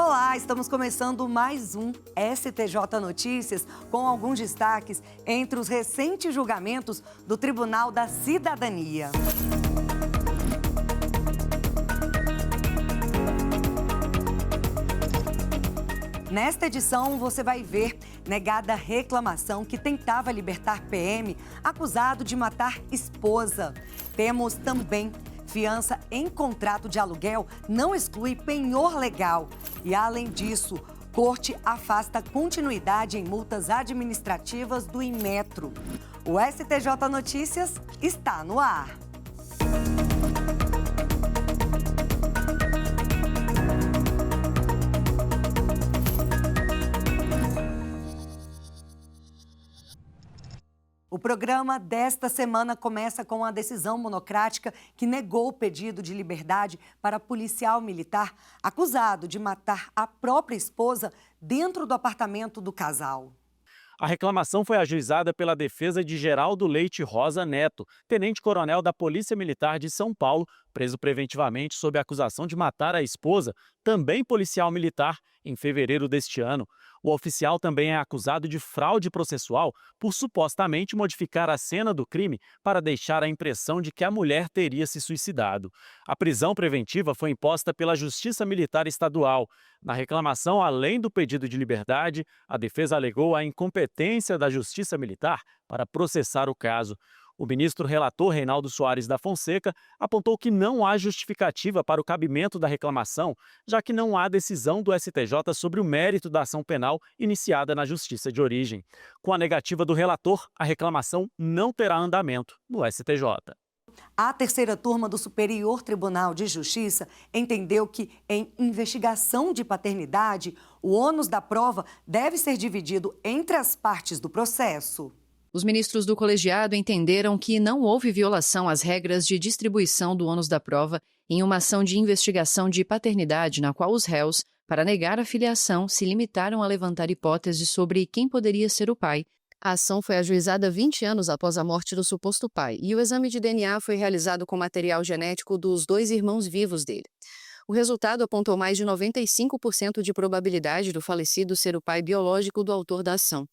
Olá, estamos começando mais um STJ Notícias com alguns destaques entre os recentes julgamentos do Tribunal da Cidadania. Nesta edição, você vai ver negada reclamação que tentava libertar PM acusado de matar esposa. Temos também fiança em contrato de aluguel não exclui penhor legal. E, além disso, corte afasta continuidade em multas administrativas do Inmetro. O STJ Notícias está no ar. O programa desta semana começa com a decisão monocrática que negou o pedido de liberdade para policial militar acusado de matar a própria esposa dentro do apartamento do casal. A reclamação foi ajuizada pela defesa de Geraldo Leite Rosa Neto, tenente-coronel da Polícia Militar de São Paulo, preso preventivamente sob a acusação de matar a esposa, também policial militar, em fevereiro deste ano. O oficial também é acusado de fraude processual por supostamente modificar a cena do crime para deixar a impressão de que a mulher teria se suicidado. A prisão preventiva foi imposta pela Justiça Militar Estadual. Na reclamação, além do pedido de liberdade, a defesa alegou a incompetência da Justiça Militar para processar o caso. O ministro relator Reinaldo Soares da Fonseca apontou que não há justificativa para o cabimento da reclamação, já que não há decisão do STJ sobre o mérito da ação penal iniciada na Justiça de origem. Com a negativa do relator, a reclamação não terá andamento no STJ. A terceira turma do Superior Tribunal de Justiça entendeu que, em investigação de paternidade, o ônus da prova deve ser dividido entre as partes do processo. Os ministros do colegiado entenderam que não houve violação às regras de distribuição do ônus da prova em uma ação de investigação de paternidade na qual os réus, para negar a filiação, se limitaram a levantar hipóteses sobre quem poderia ser o pai. A ação foi ajuizada 20 anos após a morte do suposto pai e o exame de DNA foi realizado com material genético dos 2 irmãos vivos dele. O resultado apontou mais de 95% de probabilidade do falecido ser o pai biológico do autor da ação.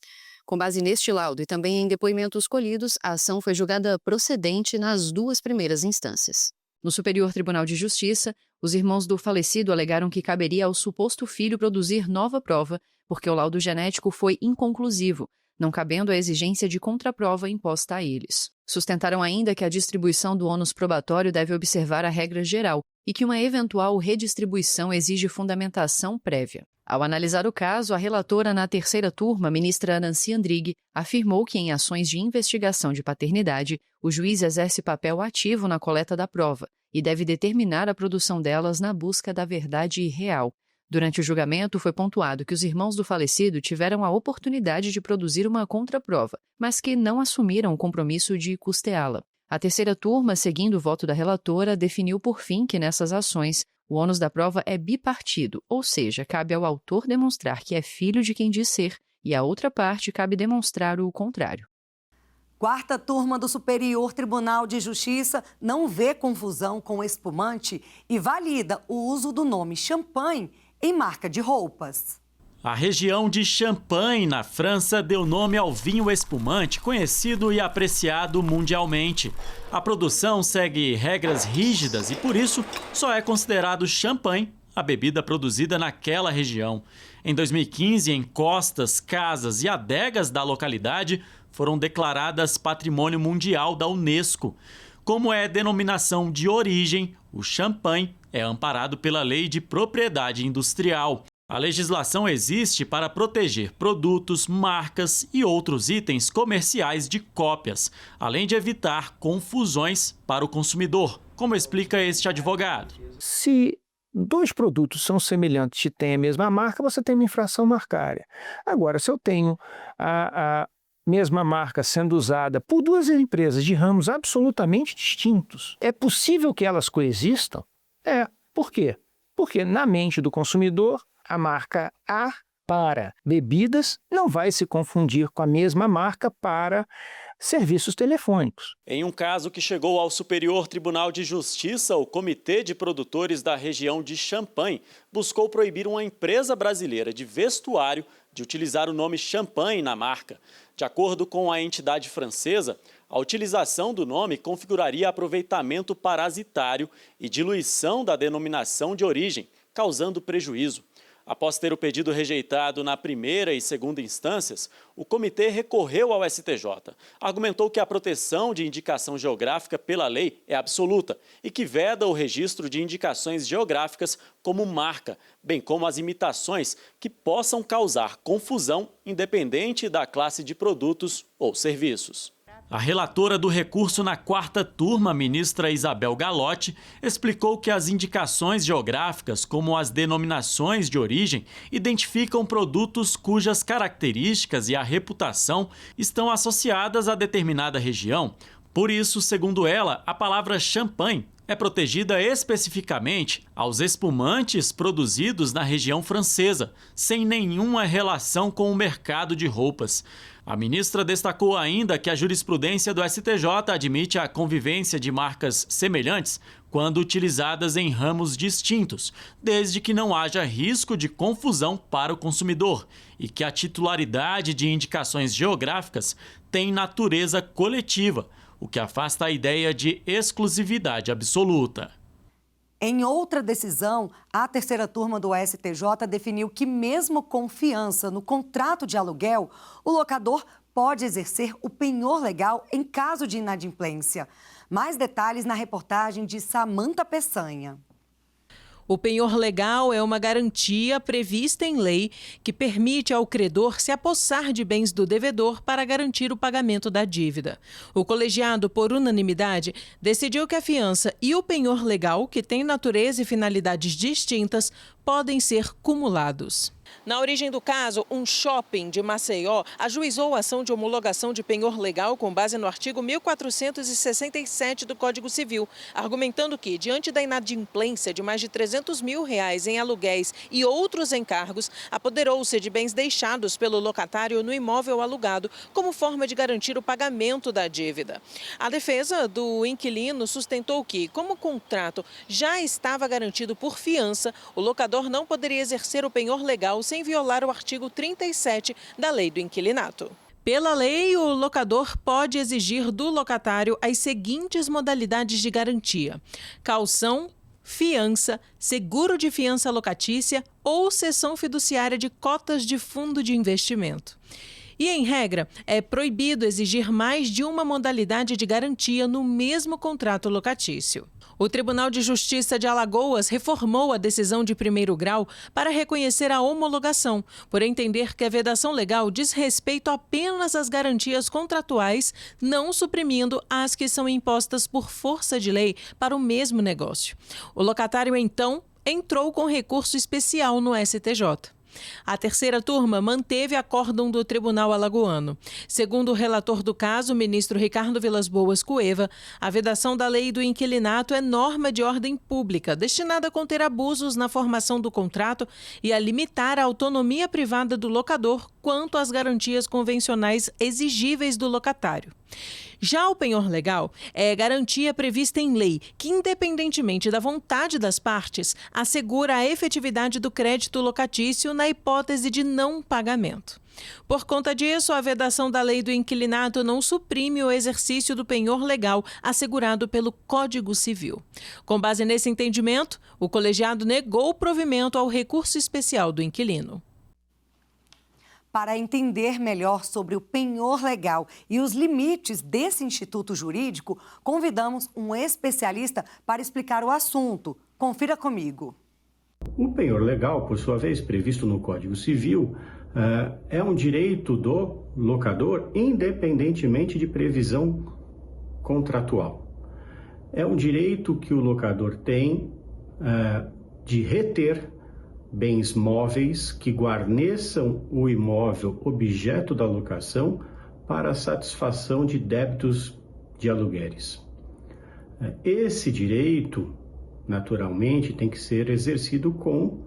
Com base neste laudo e também em depoimentos colhidos, a ação foi julgada procedente nas 2 primeiras instâncias. No Superior Tribunal de Justiça, os irmãos do falecido alegaram que caberia ao suposto filho produzir nova prova, porque o laudo genético foi inconclusivo, não cabendo a exigência de contraprova imposta a eles. Sustentaram ainda que a distribuição do ônus probatório deve observar a regra geral e que uma eventual redistribuição exige fundamentação prévia. Ao analisar o caso, a relatora na terceira turma, ministra Nancy Andrighi, afirmou que em ações de investigação de paternidade, o juiz exerce papel ativo na coleta da prova e deve determinar a produção delas na busca da verdade real. Durante o julgamento, foi pontuado que os irmãos do falecido tiveram a oportunidade de produzir uma contraprova, mas que não assumiram o compromisso de custeá-la. A terceira turma, seguindo o voto da relatora, definiu por fim que nessas ações o ônus da prova é bipartido, ou seja, cabe ao autor demonstrar que é filho de quem diz ser e à outra parte cabe demonstrar o contrário. Quarta turma do Superior Tribunal de Justiça não vê confusão com espumante e valida o uso do nome champanhe em marca de roupas. A região de Champagne, na França, deu nome ao vinho espumante, conhecido e apreciado mundialmente. A produção segue regras rígidas e, por isso, só é considerado champanhe a bebida produzida naquela região. Em 2015, encostas, casas e adegas da localidade foram declaradas Patrimônio Mundial da Unesco. Como é denominação de origem, o champanhe é amparado pela Lei de Propriedade Industrial. A legislação existe para proteger produtos, marcas e outros itens comerciais de cópias, além de evitar confusões para o consumidor, como explica este advogado. Se 2 produtos são semelhantes e têm a mesma marca, você tem uma infração marcária. Agora, se eu tenho a mesma marca sendo usada por 2 empresas de ramos absolutamente distintos, é possível que elas coexistam? Por quê? Porque na mente do consumidor, a marca A para bebidas não vai se confundir com a mesma marca para serviços telefônicos. Em um caso que chegou ao Superior Tribunal de Justiça, o Comitê de Produtores da região de Champagne buscou proibir uma empresa brasileira de vestuário de utilizar o nome Champagne na marca. De acordo com a entidade francesa, a utilização do nome configuraria aproveitamento parasitário e diluição da denominação de origem, causando prejuízo. Após ter o pedido rejeitado na primeira e segunda instâncias, o comitê recorreu ao STJ. Argumentou que a proteção de indicação geográfica pela lei é absoluta e que veda o registro de indicações geográficas como marca, bem como as imitações que possam causar confusão independente da classe de produtos ou serviços. A relatora do recurso na quarta turma, ministra Isabel Galotti, explicou que as indicações geográficas, como as denominações de origem, identificam produtos cujas características e a reputação estão associadas a determinada região. Por isso, segundo ela, a palavra champanhe é protegida especificamente aos espumantes produzidos na região francesa, sem nenhuma relação com o mercado de roupas. A ministra destacou ainda que a jurisprudência do STJ admite a convivência de marcas semelhantes quando utilizadas em ramos distintos, desde que não haja risco de confusão para o consumidor e que a titularidade de indicações geográficas tem natureza coletiva, o que afasta a ideia de exclusividade absoluta. Em outra decisão, a terceira turma do STJ definiu que, mesmo com fiança no contrato de aluguel, o locador pode exercer o penhor legal em caso de inadimplência. Mais detalhes na reportagem de Samanta Peçanha. O penhor legal é uma garantia prevista em lei que permite ao credor se apossar de bens do devedor para garantir o pagamento da dívida. O colegiado, por unanimidade, decidiu que a fiança e o penhor legal, que têm natureza e finalidades distintas, podem ser cumulados. Na origem do caso, um shopping de Maceió ajuizou a ação de homologação de penhor legal com base no artigo 1467 do Código Civil, argumentando que, diante da inadimplência de mais de R$300 mil em aluguéis e outros encargos, apoderou-se de bens deixados pelo locatário no imóvel alugado como forma de garantir o pagamento da dívida. A defesa do inquilino sustentou que, como o contrato já estava garantido por fiança, o locador não poderia exercer o penhor legal sem violar o artigo 37 da Lei do Inquilinato. Pela lei, o locador pode exigir do locatário as seguintes modalidades de garantia: caução, fiança, seguro de fiança locatícia ou cessão fiduciária de cotas de fundo de investimento. E, em regra, é proibido exigir mais de uma modalidade de garantia no mesmo contrato locatício. O Tribunal de Justiça de Alagoas reformou a decisão de primeiro grau para reconhecer a homologação, por entender que a vedação legal diz respeito apenas às garantias contratuais, não suprimindo as que são impostas por força de lei para o mesmo negócio. O locatário, então, entrou com recurso especial no STJ. A terceira turma manteve acórdão do Tribunal Alagoano. Segundo o relator do caso, o ministro Ricardo Vilas Boas Cueva, a vedação da lei do inquilinato é norma de ordem pública, destinada a conter abusos na formação do contrato e a limitar a autonomia privada do locador quanto às garantias convencionais exigíveis do locatário. Já o penhor legal é garantia prevista em lei que, independentemente da vontade das partes, assegura a efetividade do crédito locatício na hipótese de não pagamento. Por conta disso, a vedação da lei do inquilinato não suprime o exercício do penhor legal assegurado pelo Código Civil. Com base nesse entendimento, o colegiado negou o provimento ao recurso especial do inquilino. Para entender melhor sobre o penhor legal e os limites desse instituto jurídico, convidamos um especialista para explicar o assunto. Confira comigo. O penhor legal, por sua vez, previsto no Código Civil, é um direito do locador independentemente de previsão contratual. É um direito que o locador tem de reter bens móveis que guarneçam o imóvel objeto da locação para a satisfação de débitos de aluguéis. Esse direito, naturalmente, tem que ser exercido com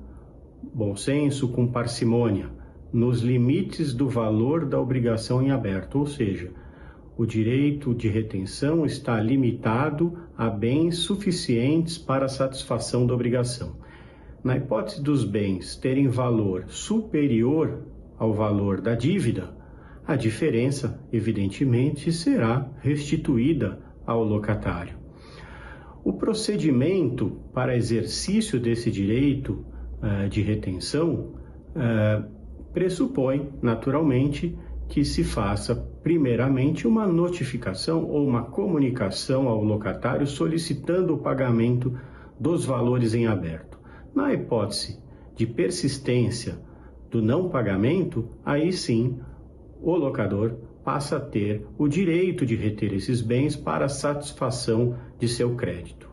bom senso, com parcimônia, nos limites do valor da obrigação em aberto, ou seja, o direito de retenção está limitado a bens suficientes para a satisfação da obrigação. Na hipótese dos bens terem valor superior ao valor da dívida, a diferença, evidentemente, será restituída ao locatário. O procedimento para exercício desse direito de retenção pressupõe, naturalmente, que se faça, primeiramente, uma notificação ou uma comunicação ao locatário solicitando o pagamento dos valores em aberto. Na hipótese de persistência do não pagamento, aí sim o locador passa a ter o direito de reter esses bens para a satisfação de seu crédito.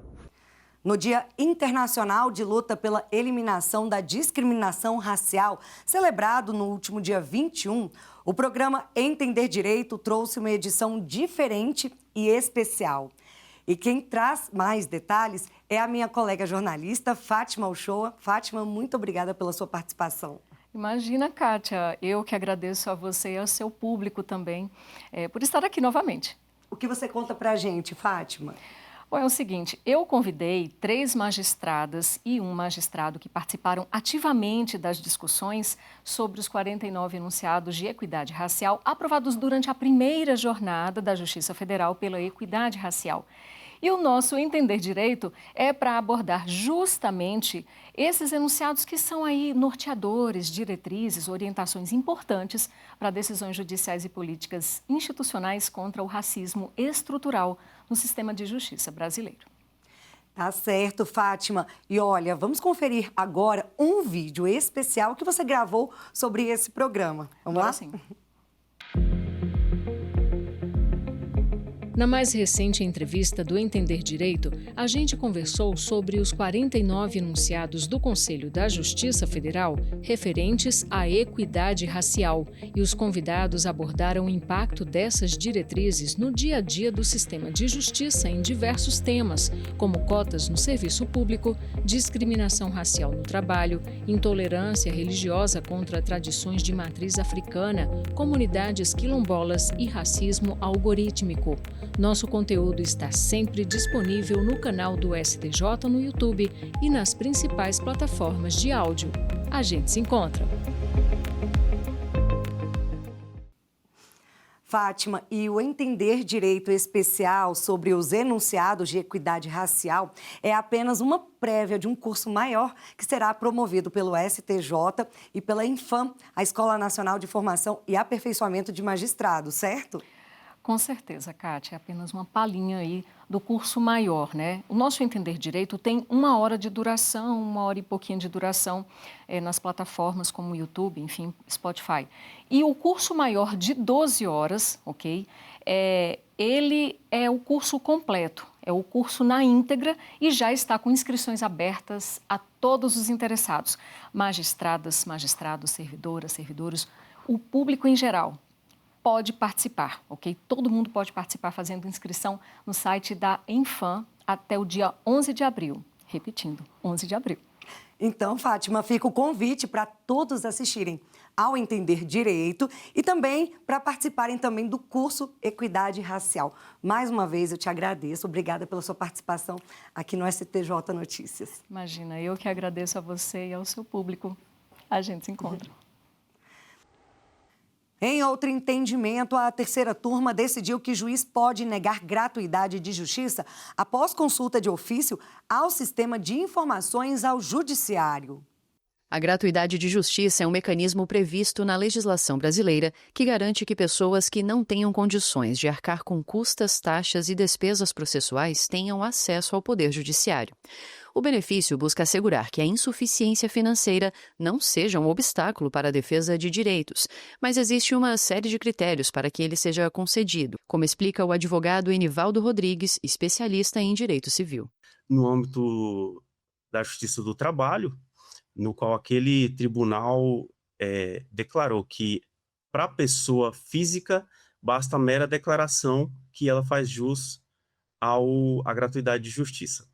No Dia Internacional de Luta pela Eliminação da Discriminação Racial, celebrado no último dia 21, o programa Entender Direito trouxe uma edição diferente e especial. E quem traz mais detalhes é a minha colega jornalista, Fátima Uchoa. Fátima, muito obrigada pela sua participação. Imagina, Kátia, eu que agradeço a você e ao seu público também por estar aqui novamente. O que você conta pra gente, Fátima? Bom, é o seguinte, eu convidei 3 magistradas e um magistrado que participaram ativamente das discussões sobre os 49 enunciados de equidade racial aprovados durante a primeira jornada da Justiça Federal pela Equidade Racial. E o nosso Entender Direito é para abordar justamente esses enunciados que são aí norteadores, diretrizes, orientações importantes para decisões judiciais e políticas institucionais contra o racismo estrutural no sistema de justiça brasileiro. Tá certo, Fátima. E olha, vamos conferir agora um vídeo especial que você gravou sobre esse programa. Vamos lá? Sim. Na mais recente entrevista do Entender Direito, a gente conversou sobre os 49 enunciados do Conselho da Justiça Federal referentes à equidade racial e os convidados abordaram o impacto dessas diretrizes no dia a dia do sistema de justiça em diversos temas, como cotas no serviço público, discriminação racial no trabalho, intolerância religiosa contra tradições de matriz africana, comunidades quilombolas e racismo algorítmico. Nosso conteúdo está sempre disponível no canal do STJ no YouTube e nas principais plataformas de áudio. A gente se encontra! Fátima, e o Entender Direito Especial sobre os enunciados de equidade racial é apenas uma prévia de um curso maior que será promovido pelo STJ e pela Infam, a Escola Nacional de Formação e Aperfeiçoamento de Magistrados, certo? Com certeza, Kátia, é apenas uma palhinha aí do curso maior, né? O nosso Entender Direito tem 1 hora de duração, 1 hora e pouquinho de duração nas plataformas como YouTube, enfim, Spotify. E o curso maior de 12 horas, ok? Ele é o curso completo, é o curso na íntegra e já está com inscrições abertas a todos os interessados, magistradas, magistrados, servidoras, servidores, o público em geral. Pode participar, ok? Todo mundo pode participar fazendo inscrição no site da Infam até o dia 11 de abril. Repetindo, 11 de abril. Então, Fátima, fica o convite para todos assistirem ao Entender Direito e também para participarem também do curso Equidade Racial. Mais uma vez, eu te agradeço. Obrigada pela sua participação aqui no STJ Notícias. Imagina, eu que agradeço a você e ao seu público. A gente se encontra. Em outro entendimento, a terceira turma decidiu que juiz pode negar gratuidade de justiça após consulta de ofício ao sistema de informações ao judiciário. A gratuidade de justiça é um mecanismo previsto na legislação brasileira que garante que pessoas que não tenham condições de arcar com custas, taxas e despesas processuais tenham acesso ao Poder Judiciário. O benefício busca assegurar que a insuficiência financeira não seja um obstáculo para a defesa de direitos, mas existe uma série de critérios para que ele seja concedido, como explica o advogado Enivaldo Rodrigues, especialista em direito civil. No âmbito da Justiça do Trabalho, no qual aquele tribunal declarou que para a pessoa física basta a mera declaração que ela faz jus à gratuidade de justiça.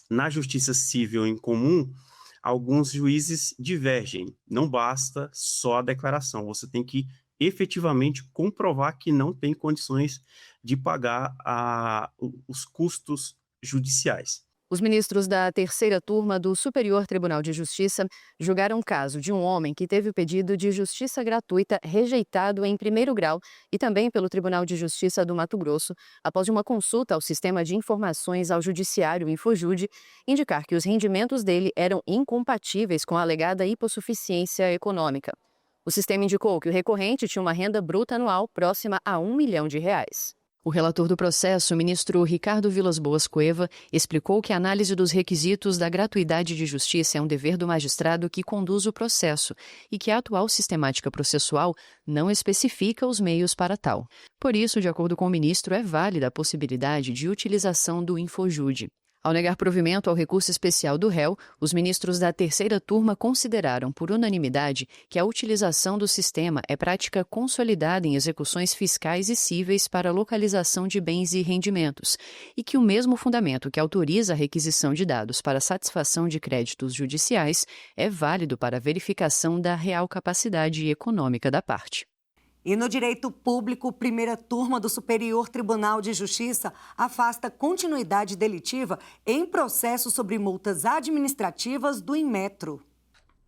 Na justiça civil em comum, alguns juízes divergem. Não basta só a declaração, você tem que efetivamente comprovar que não tem condições de pagar os custos judiciais. Os ministros da terceira turma do Superior Tribunal de Justiça julgaram o caso de um homem que teve o pedido de justiça gratuita rejeitado em primeiro grau e também pelo Tribunal de Justiça do Mato Grosso, após uma consulta ao Sistema de Informações ao Judiciário Infojude indicar que os rendimentos dele eram incompatíveis com a alegada hipossuficiência econômica. O sistema indicou que o recorrente tinha uma renda bruta anual próxima a R$1 milhão. O relator do processo, o ministro Ricardo Vilas Boas Cueva, explicou que a análise dos requisitos da gratuidade de justiça é um dever do magistrado que conduz o processo e que a atual sistemática processual não especifica os meios para tal. Por isso, de acordo com o ministro, é válida a possibilidade de utilização do Infojude. Ao negar provimento ao recurso especial do réu, os ministros da terceira turma consideraram, por unanimidade, que a utilização do sistema é prática consolidada em execuções fiscais e cíveis para localização de bens e rendimentos, e que o mesmo fundamento que autoriza a requisição de dados para satisfação de créditos judiciais é válido para a verificação da real capacidade econômica da parte. E no direito público, primeira turma do Superior Tribunal de Justiça afasta continuidade delitiva em processo sobre multas administrativas do Inmetro.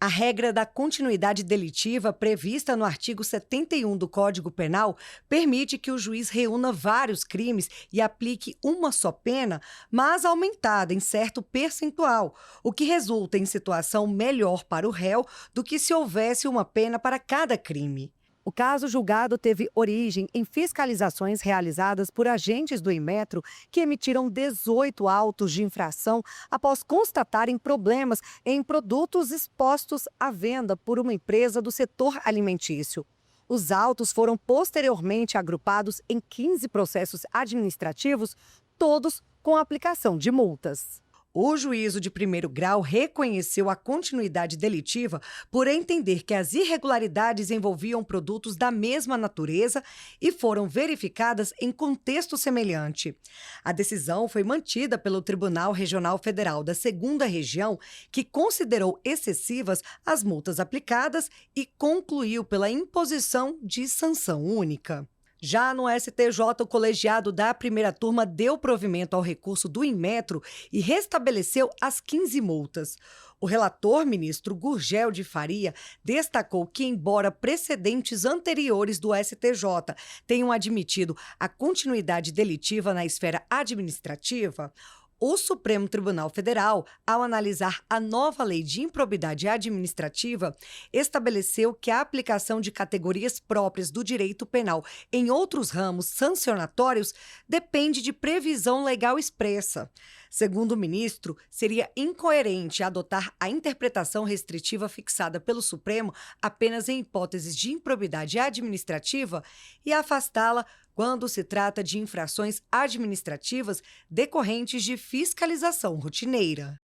A regra da continuidade delitiva, prevista no artigo 71 do Código Penal, permite que o juiz reúna vários crimes e aplique uma só pena, mas aumentada em certo percentual, o que resulta em situação melhor para o réu do que se houvesse uma pena para cada crime. O caso julgado teve origem em fiscalizações realizadas por agentes do Inmetro que emitiram 18 autos de infração após constatarem problemas em produtos expostos à venda por uma empresa do setor alimentício. Os autos foram posteriormente agrupados em 15 processos administrativos, todos com aplicação de multas. O juízo de primeiro grau reconheceu a continuidade delitiva por entender que as irregularidades envolviam produtos da mesma natureza e foram verificadas em contexto semelhante. A decisão foi mantida pelo Tribunal Regional Federal da 2ª Região, que considerou excessivas as multas aplicadas e concluiu pela imposição de sanção única. Já no STJ, o colegiado da primeira turma deu provimento ao recurso do Inmetro e restabeleceu as 15 multas. O relator, ministro Gurgel de Faria, destacou que, embora precedentes anteriores do STJ tenham admitido a continuidade delitiva na esfera administrativa, o Supremo Tribunal Federal, ao analisar a nova lei de improbidade administrativa, estabeleceu que a aplicação de categorias próprias do direito penal em outros ramos sancionatórios depende de previsão legal expressa. Segundo o ministro, seria incoerente adotar a interpretação restritiva fixada pelo Supremo apenas em hipóteses de improbidade administrativa e afastá-la quando se trata de infrações administrativas decorrentes de fiscalização rotineira.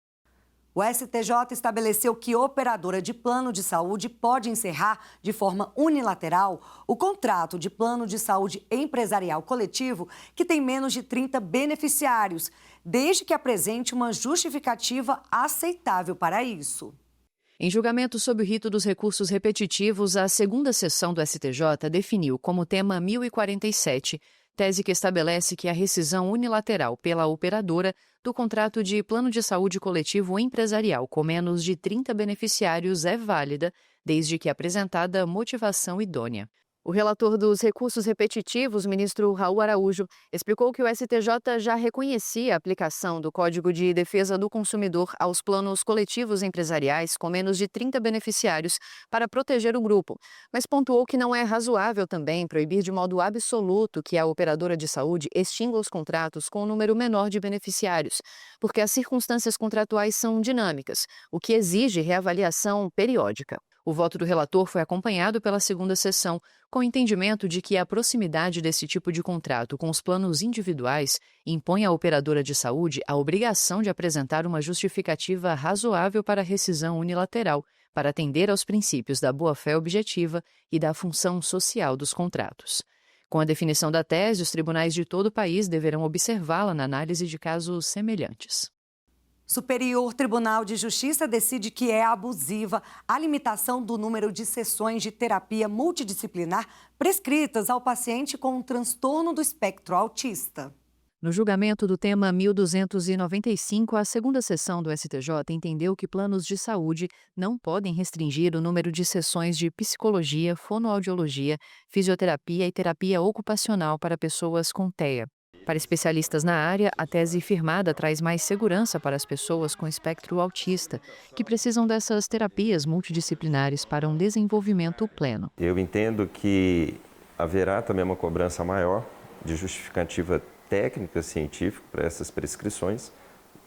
O STJ estabeleceu que operadora de plano de saúde pode encerrar de forma unilateral o contrato de plano de saúde empresarial coletivo que tem menos de 30 beneficiários, desde que apresente uma justificativa aceitável para isso. Em julgamento sob o rito dos recursos repetitivos, a 2ª sessão do STJ definiu como tema 1047, tese que estabelece que a rescisão unilateral pela operadora do contrato de plano de saúde coletivo empresarial com menos de 30 beneficiários é válida, desde que apresentada motivação idônea. O relator dos recursos repetitivos, ministro Raul Araújo, explicou que o STJ já reconhecia a aplicação do Código de Defesa do Consumidor aos planos coletivos empresariais com menos de 30 beneficiários para proteger o grupo, mas pontuou que não é razoável também proibir de modo absoluto que a operadora de saúde extinga os contratos com um número menor de beneficiários, porque as circunstâncias contratuais são dinâmicas, o que exige reavaliação periódica. O voto do relator foi acompanhado pela 2ª sessão, com o entendimento de que a proximidade desse tipo de contrato com os planos individuais impõe à operadora de saúde a obrigação de apresentar uma justificativa razoável para a rescisão unilateral, para atender aos princípios da boa-fé objetiva e da função social dos contratos. Com a definição da tese, os tribunais de todo o país deverão observá-la na análise de casos semelhantes. Superior Tribunal de Justiça decide que é abusiva a limitação do número de sessões de terapia multidisciplinar prescritas ao paciente com um transtorno do espectro autista. No julgamento do tema 1295, a segunda sessão do STJ entendeu que planos de saúde não podem restringir o número de sessões de psicologia, fonoaudiologia, fisioterapia e terapia ocupacional para pessoas com TEA. Para especialistas na área, a tese firmada traz mais segurança para as pessoas com espectro autista, que precisam dessas terapias multidisciplinares para um desenvolvimento pleno. Eu entendo que haverá também uma cobrança maior de justificativa técnica, científica para essas prescrições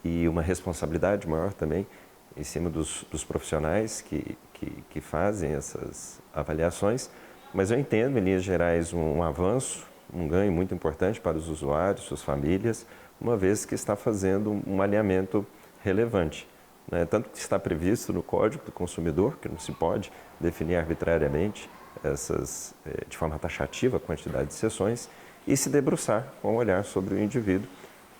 e uma responsabilidade maior também em cima dos profissionais que fazem essas avaliações. Mas eu entendo, em linhas gerais, um avanço, um ganho muito importante para os usuários, suas famílias, uma vez que está fazendo um alinhamento relevante, né? Tanto que está previsto no Código do Consumidor, que não se pode definir arbitrariamente de forma taxativa a quantidade de sessões, e se debruçar com um olhar sobre o indivíduo,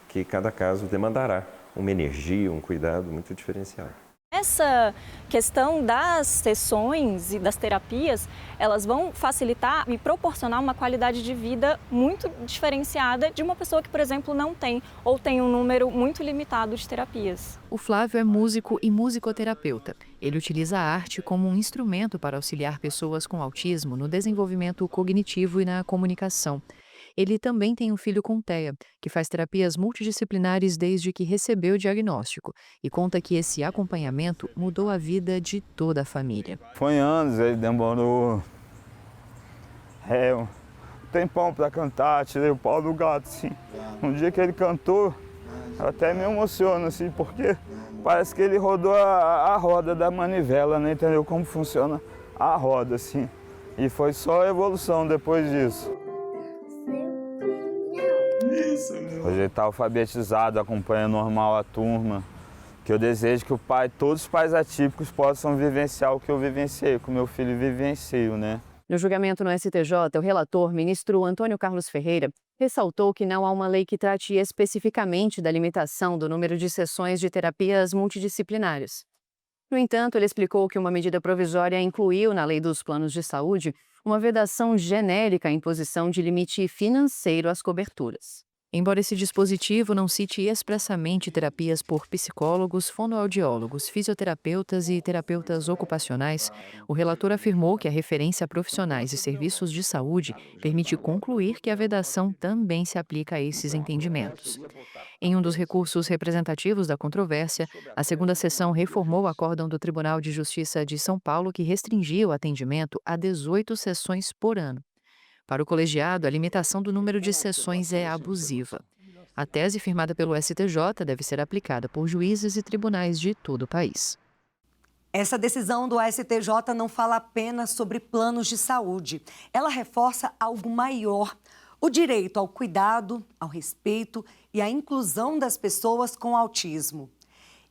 que cada caso demandará uma energia, um cuidado muito diferenciado. Essa questão das sessões e das terapias, elas vão facilitar e proporcionar uma qualidade de vida muito diferenciada de uma pessoa que, por exemplo, não tem ou tem um número muito limitado de terapias. O Flávio é músico e musicoterapeuta. Ele utiliza a arte como um instrumento para auxiliar pessoas com autismo no desenvolvimento cognitivo e na comunicação. Ele também tem um filho com TEA, que faz terapias multidisciplinares desde que recebeu o diagnóstico, e conta que esse acompanhamento mudou a vida de toda a família. Foi anos, ele demorou um tempão para cantar, tirei o pau do gato, assim. Um dia que ele cantou, até me emociona, assim, porque parece que ele rodou a roda da manivela, né? Entendeu como funciona a roda, assim. E foi só evolução depois disso. Hoje ele está alfabetizado, acompanha normal a turma, que eu desejo que todos os pais atípicos possam vivenciar o que eu vivenciei, que o meu filho vivenciou, né? No julgamento no STJ, o relator, ministro Antônio Carlos Ferreira, ressaltou que não há uma lei que trate especificamente da limitação do número de sessões de terapias multidisciplinares. No entanto, ele explicou que uma medida provisória incluiu na Lei dos Planos de Saúde uma vedação genérica à imposição de limite financeiro às coberturas. Embora esse dispositivo não cite expressamente terapias por psicólogos, fonoaudiólogos, fisioterapeutas e terapeutas ocupacionais, o relator afirmou que a referência a profissionais e serviços de saúde permite concluir que a vedação também se aplica a esses entendimentos. Em um dos recursos representativos da controvérsia, a segunda sessão reformou o acórdão do Tribunal de Justiça de São Paulo que restringia o atendimento a 18 sessões por ano. Para o colegiado, a limitação do número de sessões é abusiva. A tese firmada pelo STJ deve ser aplicada por juízes e tribunais de todo o país. Essa decisão do STJ não fala apenas sobre planos de saúde. Ela reforça algo maior: o direito ao cuidado, ao respeito e à inclusão das pessoas com autismo.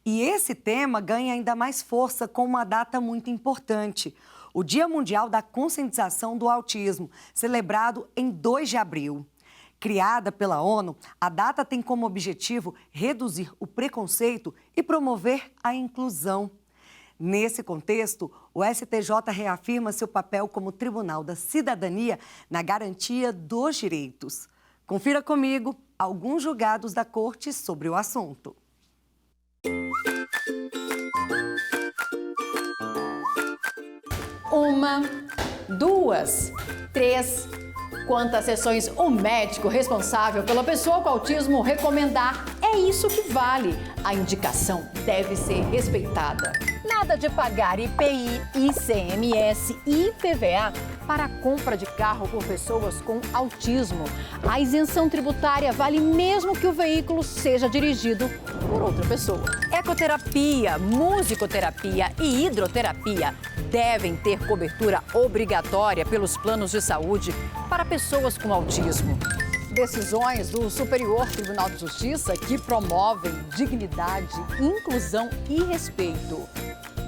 E esse tema ganha ainda mais força com uma data muito importante: o Dia Mundial da Conscientização do Autismo, celebrado em 2 de abril. Criada pela ONU, a data tem como objetivo reduzir o preconceito e promover a inclusão. Nesse contexto, o STJ reafirma seu papel como Tribunal da Cidadania na garantia dos direitos. Confira comigo alguns julgados da Corte sobre o assunto. 1, 2, 3. Quantas sessões o médico responsável pela pessoa com autismo recomendar, é isso que vale. A indicação deve ser respeitada. Nada de pagar IPI, ICMS e IPVA para a compra de carro por pessoas com autismo. A isenção tributária vale mesmo que o veículo seja dirigido por outra pessoa. Ecoterapia, musicoterapia e hidroterapia devem ter cobertura obrigatória pelos planos de saúde para pessoas com autismo. Decisões do Superior Tribunal de Justiça que promovem dignidade, inclusão e respeito.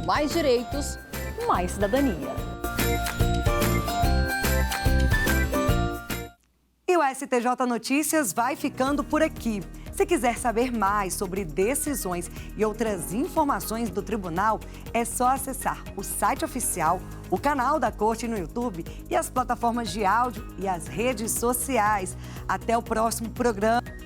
Mais direitos, mais cidadania. E o STJ Notícias vai ficando por aqui. Se quiser saber mais sobre decisões e outras informações do tribunal, é só acessar o site oficial, o canal da Corte no YouTube e as plataformas de áudio e as redes sociais. Até o próximo programa.